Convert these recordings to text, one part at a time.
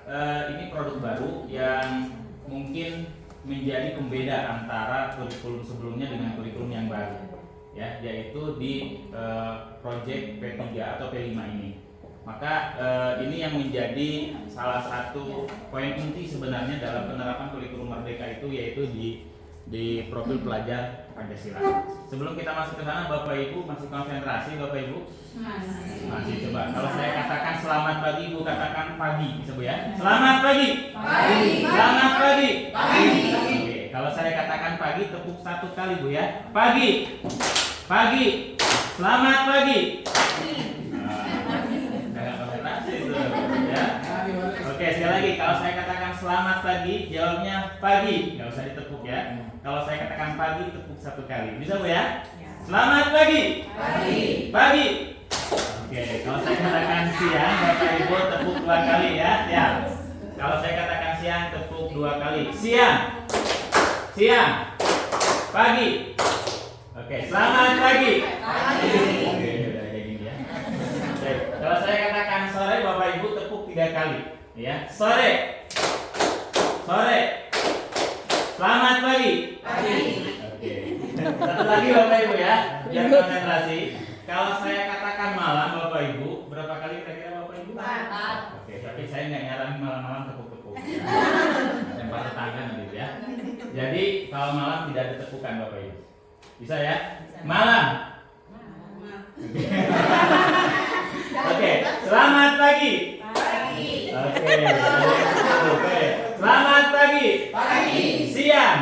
ini produk baru yang mungkin menjadi pembeda antara kurikulum sebelumnya dengan kurikulum yang baru, ya, yaitu di project P3 atau P5 ini. Maka ini yang menjadi salah satu poin inti sebenarnya dalam penerapan kurikulum Merdeka itu, yaitu di profil pelajar Pancasila. Sebelum kita masuk ke sana, Bapak Ibu masih konsentrasi, Bapak Ibu? Masih. Coba kalau saya katakan selamat pagi, Ibu katakan pagi, bisa Bu ya? Selamat pagi. Pagi. Selamat pagi. Pagi. Oke, kalau saya katakan pagi, tepuk satu kali Bu ya. Pagi. Pagi. Selamat pagi. Oke, sekali lagi, kalau saya katakan selamat pagi, jawabnya pagi, nggak usah ditepuk ya. Kalau saya katakan pagi, tepuk satu kali, bisa Bu ya? Selamat pagi. Pagi. Pagi. Oke, kalau saya katakan siang, Bapak Ibu tepuk dua kali ya. Ya. Kalau saya katakan siang, tepuk dua kali. Siang. Siang. Pagi. Oke, selamat pagi. Pagi. Oke, udah kayak gini ya. Oke, kalau saya katakan sore, Bapak Ibu tepuk tiga kali. Ya, sore. Sore. Selamat pagi. Pagi. Oke. Satu lagi Bapak Ibu ya, biar konsentrasi. Kalau saya katakan malam, Bapak Ibu, berapa kali kira-kira Bapak Ibu? 4. Oke, tapi saya nggak nyaranin malam-malam tepuk-tepuk. Lempar tetangga nanti ya. Jadi kalau malam tidak ada tepukan Bapak Ibu. Bisa ya? Malam. Oke, selamat pagi. Oke, selamat pagi. Pagi. Siang.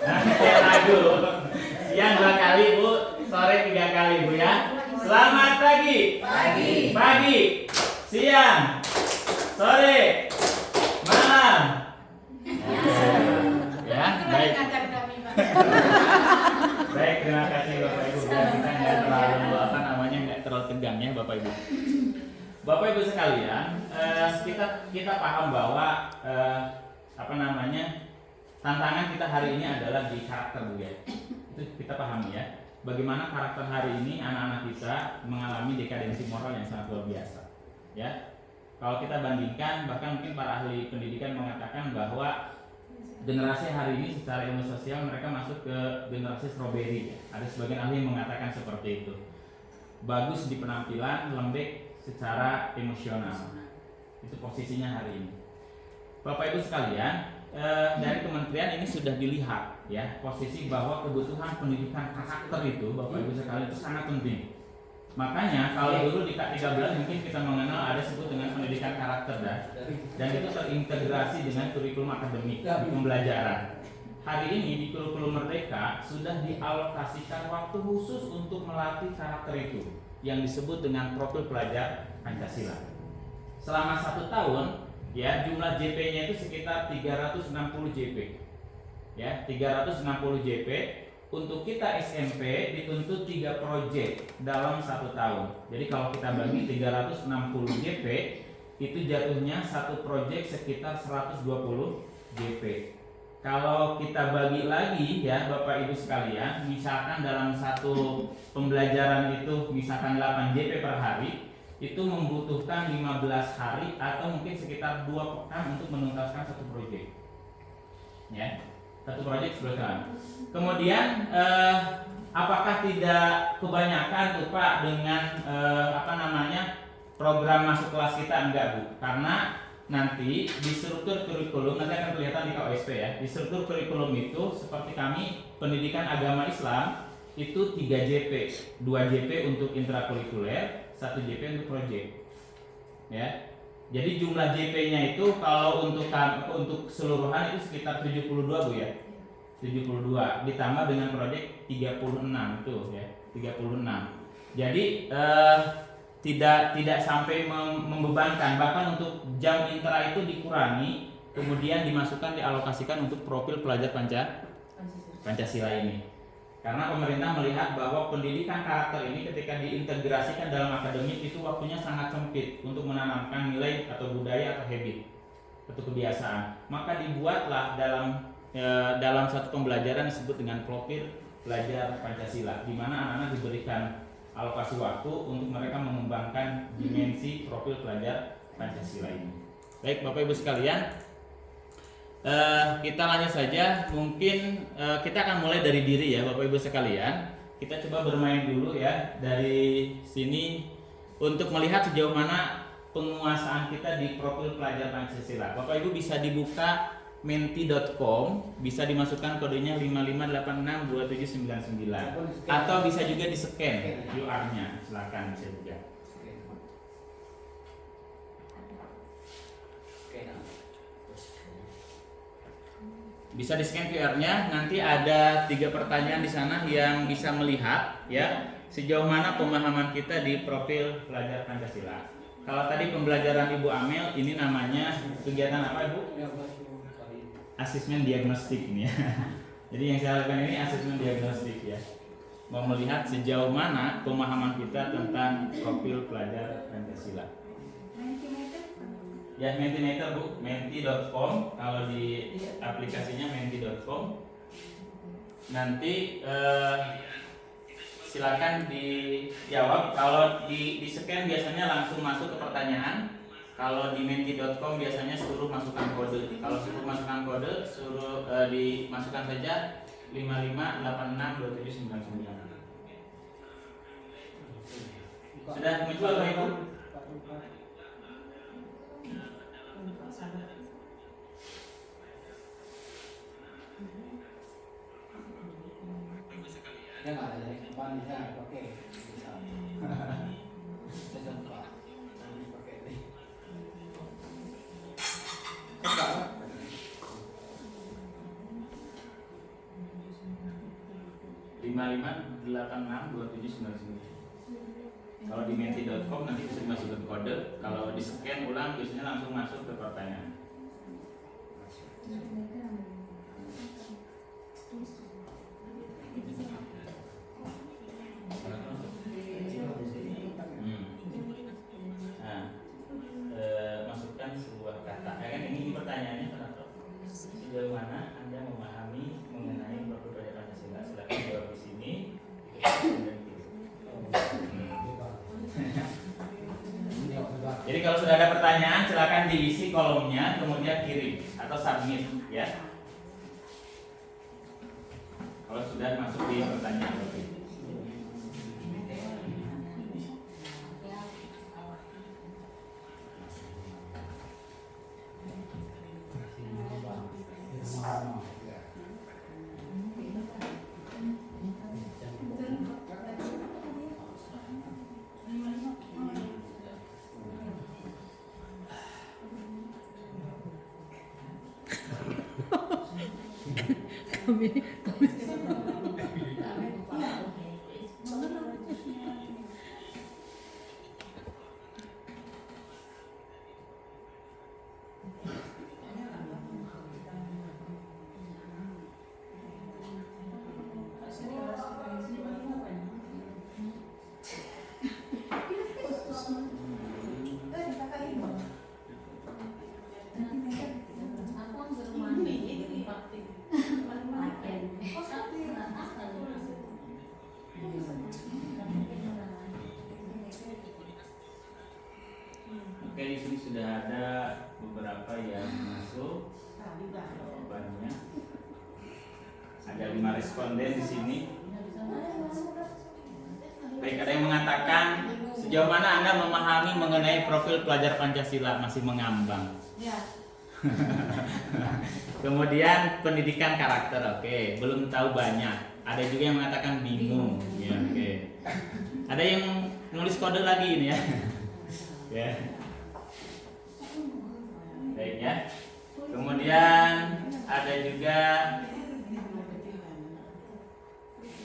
Nah, saya lagu. Siang 2 kali Bu, sore 3 kali Bu ya. Selamat pagi. Pagi. Pagi. Siang. Sore. Malam. Ya, baik. Baik, terima kasih Bapak Ibu. Biar kita nggak terlalu nggak terlalu tegang ya Bapak Ibu. Bapak Ibu sekalian, kita paham bahwa tantangan kita hari ini adalah di karakter Bu ya. Itu kita pahami ya. Bagaimana karakter hari ini anak-anak kita mengalami dekadensi moral yang sangat luar biasa. Ya. Kalau kita bandingkan, bahkan mungkin para ahli pendidikan mengatakan bahwa generasi hari ini secara ilmu sosial mereka masuk ke generasi strawberry ya. Ada sebagian ahli yang mengatakan seperti itu. Bagus di penampilan, lembek secara emosional. Itu posisinya hari ini. Bapak Ibu sekalian, dari kementerian ini sudah dilihat ya, posisi bahwa kebutuhan pendidikan karakter itu Bapak Ibu sekalian itu sangat penting. Makanya kalau dulu di K13 mungkin kita mengenal ada sebut dengan pendidikan karakter dan itu terintegrasi dengan kurikulum akademik di pembelajaran. Hari ini di kurikulum Merdeka sudah dialokasikan waktu khusus untuk melatih karakter itu yang disebut dengan profil pelajar Pancasila. Selama 1 tahun ya, jumlah JP-nya itu sekitar 360 JP. Ya, 360 JP. Untuk kita SMP dituntut 3 proyek dalam 1 tahun. Jadi kalau kita bagi 360 JP, itu jatuhnya 1 proyek sekitar 120 JP. Kalau kita bagi lagi ya Bapak Ibu sekalian, misalkan dalam 1 pembelajaran itu misalkan 8 JP per hari, itu membutuhkan 15 hari atau mungkin sekitar 2 pekan untuk menuntaskan 1 proyek. Ya, 1 proyek sebulan. Kemudian apakah tidak kebanyakan tuh Pak dengan program masuk kelas kita? Enggak Bu, karena nanti di struktur kurikulum nanti akan kelihatan di KOSP ya. Di struktur kurikulum itu seperti kami pendidikan agama Islam itu 3 JP, 2 JP untuk intrakurikuler, 1 JP untuk proyek. Ya. Jadi jumlah JP-nya itu kalau untuk keseluruhan itu sekitar 72 Bu ya. 72 ditambah dengan proyek 36 itu ya, 36. Jadi tidak sampai membebankan, bahkan untuk jam intra itu dikurangi, kemudian dimasukkan dialokasikan untuk profil pelajar Pancasila ini. Karena pemerintah melihat bahwa pendidikan karakter ini ketika diintegrasikan dalam akademik itu waktunya sangat sempit untuk menanamkan nilai atau budaya atau habit atau kebiasaan. Maka dibuatlah dalam satu pembelajaran disebut dengan profil pelajar Pancasila, di mana anak-anak diberikan alokasi waktu untuk mereka mengembangkan dimensi profil pelajar Pancasila ini. Baik Bapak Ibu sekalian, kita lanjut saja. Mungkin kita akan mulai dari diri ya Bapak Ibu sekalian. Kita coba bermain dulu ya dari sini untuk melihat sejauh mana penguasaan kita di profil pelajar Pancasila. Bapak Ibu bisa dibuka menti.com, bisa dimasukkan kodenya 55862799 atau bisa juga di-scan QR-nya. Silakan bisa juga. Bisa di-scan QR-nya, nanti ada 3 pertanyaan di sana yang bisa melihat ya sejauh mana pemahaman kita di profil pelajar Pancasila. Kalau tadi pembelajaran Ibu Amel, ini namanya kegiatan apa Ibu? Asesmen diagnostik ini ya. Jadi yang saya lakukan ini asesmen diagnostik ya. Mau melihat sejauh mana pemahaman kita tentang profil pelajar Pancasila. Ya, Mentimeter Bu, menti.com. Kalau di aplikasinya menti.com. Nanti silakan dijawab. Kalau di scan biasanya langsung masuk ke pertanyaan. Kalau di menti.com biasanya suruh masukkan kode. Kalau suruh masukkan kode, suruh dimasukkan saja 55862799. Sudah muncul Bapak Ibu? Ya nggak ada dari kembali ya, oke. Saya coba pakai ini. Coba. 55862799. Kalau di menti.com nanti bisa dimasukkan kode. Kalau di scan ulang biasanya langsung masuk ke pertanyaan. Masukkan sebuah kata. Ya kan ini pertanyaannya kenapa? Sejauh mana Anda memahami mengenai profil pelajar Pancasila? Silakan jawab di sini. Jadi kalau sudah ada pertanyaan silakan diisi kolomnya kemudian kirim atau submit ya. Kalau sudah masuk di pertanyaan. kami Oke, di sini sudah ada beberapa yang masuk jawabannya. Ada 5 responden di sini. Baik, ada yang mengatakan sejauh mana Anda memahami mengenai profil pelajar Pancasila, masih mengambang. ya. Kemudian pendidikan karakter, oke, belum tahu banyak. Ada juga yang mengatakan bingung, ya, oke. Ada yang nulis kode lagi ini ya. Ya. Baik ya. Kemudian ada juga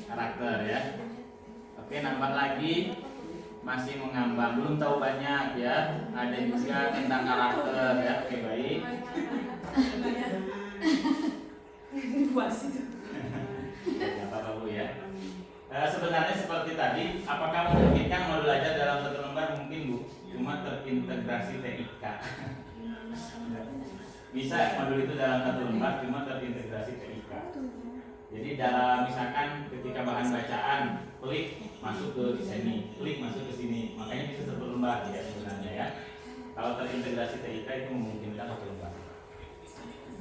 karakter ya. Oke, nambah lagi masih mengambang, belum tahu banyak ya. Ada juga tentang karakter ya. Oke, baik. Tidak apa-apa Bu ya. Sebenarnya seperti tadi, apakah memungkinkan modul belajar dalam satu lembar? Mungkin Bu, cuma terintegrasi TIK. Bisa modul itu dalam satu lembar, cuma terintegrasi TIK. Jadi dalam misalkan ketika bahan bacaan, klik masuk ke sini, klik masuk ke sini, makanya bisa satu lembar ya sebenarnya ya. Kalau terintegrasi TIK itu memungkinkan.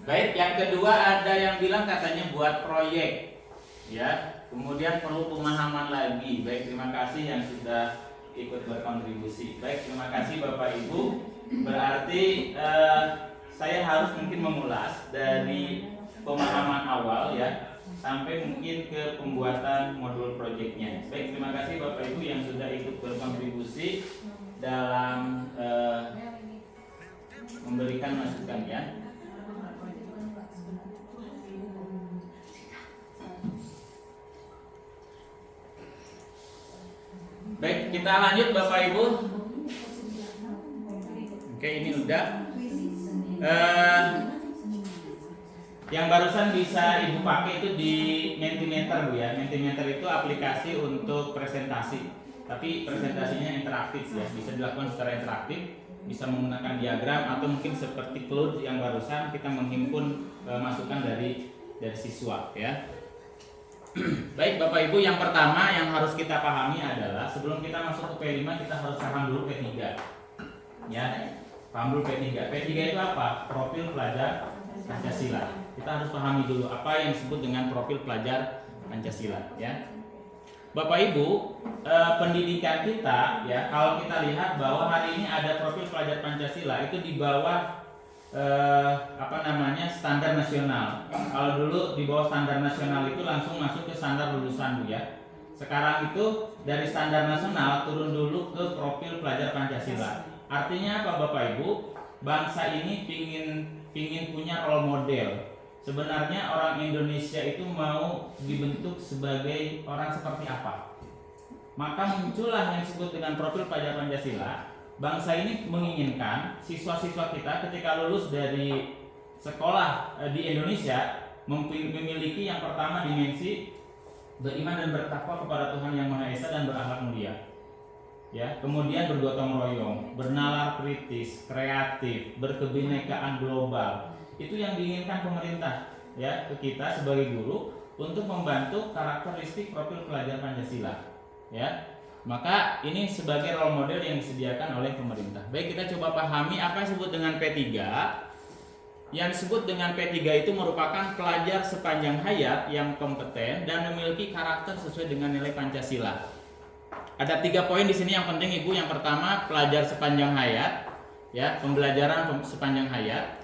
Baik, yang kedua ada yang bilang katanya buat proyek, ya. Kemudian perlu pemahaman lagi. Baik, terima kasih yang sudah ikut berkontribusi. Baik, terima kasih Bapak Ibu. Berarti saya harus mungkin mengulas dari pemahaman awal ya sampai mungkin ke pembuatan modul proyeknya. Baik, terima kasih Bapak Ibu yang sudah ikut berkontribusi dalam memberikan masukan ya. Baik, kita lanjut Bapak Ibu. Oke, ini udah. Yang barusan bisa Ibu pakai itu di Mentimeter Bu ya. Mentimeter itu aplikasi untuk presentasi. Tapi presentasinya interaktif ya. Bisa dilakukan secara interaktif, bisa menggunakan diagram atau mungkin seperti Cloud yang barusan kita menghimpun masukan dari siswa ya. Baik Bapak Ibu, yang pertama yang harus kita pahami adalah sebelum kita masuk ke P5 kita harus paham dulu P3. Ya, paham dulu P3. P3 itu apa? Profil pelajar Pancasila. Kita harus pahami dulu apa yang disebut dengan profil pelajar Pancasila ya. Bapak Ibu, pendidikan kita ya, kalau kita lihat bahwa hari ini ada profil pelajar Pancasila itu di bawah standar nasional. Kalau dulu di bawah standar nasional itu langsung masuk ke standar lulusan Bu ya. Sekarang itu dari standar nasional turun dulu ke profil pelajar Pancasila. Artinya apa Bapak Ibu? Bangsa ini pingin punya role model. Sebenarnya orang Indonesia itu mau dibentuk sebagai orang seperti apa? Maka muncullah yang disebut dengan profil pelajar Pancasila. Bangsa ini menginginkan siswa-siswa kita ketika lulus dari sekolah di Indonesia memiliki yang pertama dimensi beriman dan bertakwa kepada Tuhan Yang Maha Esa dan berakhlak mulia. Ya, kemudian bergotong royong, bernalar kritis, kreatif, berkebinekaan global. Itu yang diinginkan pemerintah ya ke kita sebagai guru untuk membantu karakteristik profil pelajar Pancasila. Ya. Maka ini sebagai role model yang disediakan oleh pemerintah. Baik, kita coba pahami apa yang disebut dengan P3. Yang disebut dengan P3 itu merupakan pelajar sepanjang hayat yang kompeten dan memiliki karakter sesuai dengan nilai Pancasila. Ada 3 poin di sini yang penting Ibu. Yang pertama, pelajar sepanjang hayat, ya, pembelajaran sepanjang hayat.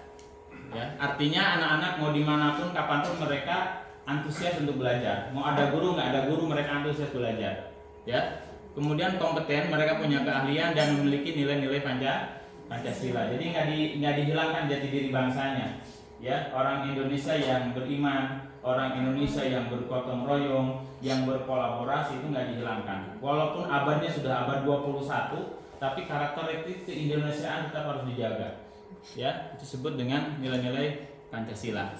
Ya, artinya anak-anak mau dimanapun, kapanpun mereka antusias untuk belajar. Mau ada guru nggak ada guru, mereka antusias belajar. Ya. Kemudian kompeten, mereka punya keahlian dan memiliki nilai-nilai Pancasila. Jadi nggak dihilangkan jati diri bangsanya. Ya, orang Indonesia yang beriman, orang Indonesia yang bergotong royong, yang berkolaborasi itu nggak dihilangkan. Walaupun abadnya sudah abad 21, tapi karakteristik keindonesiaan tetap harus dijaga. Ya, itu disebut dengan nilai-nilai Pancasila.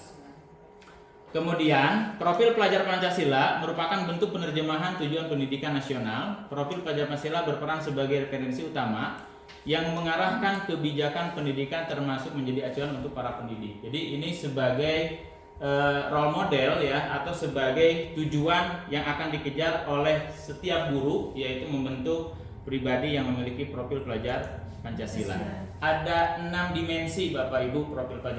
Kemudian, profil pelajar Pancasila merupakan bentuk penerjemahan tujuan pendidikan nasional. Profil pelajar Pancasila berperan sebagai referensi utama yang mengarahkan kebijakan pendidikan termasuk menjadi acuan untuk para pendidik. Jadi ini sebagai role model ya, atau sebagai tujuan yang akan dikejar oleh setiap guru, yaitu membentuk pribadi yang memiliki profil pelajar Pancasila. Ada 6 dimensi Bapak Ibu profil pelajar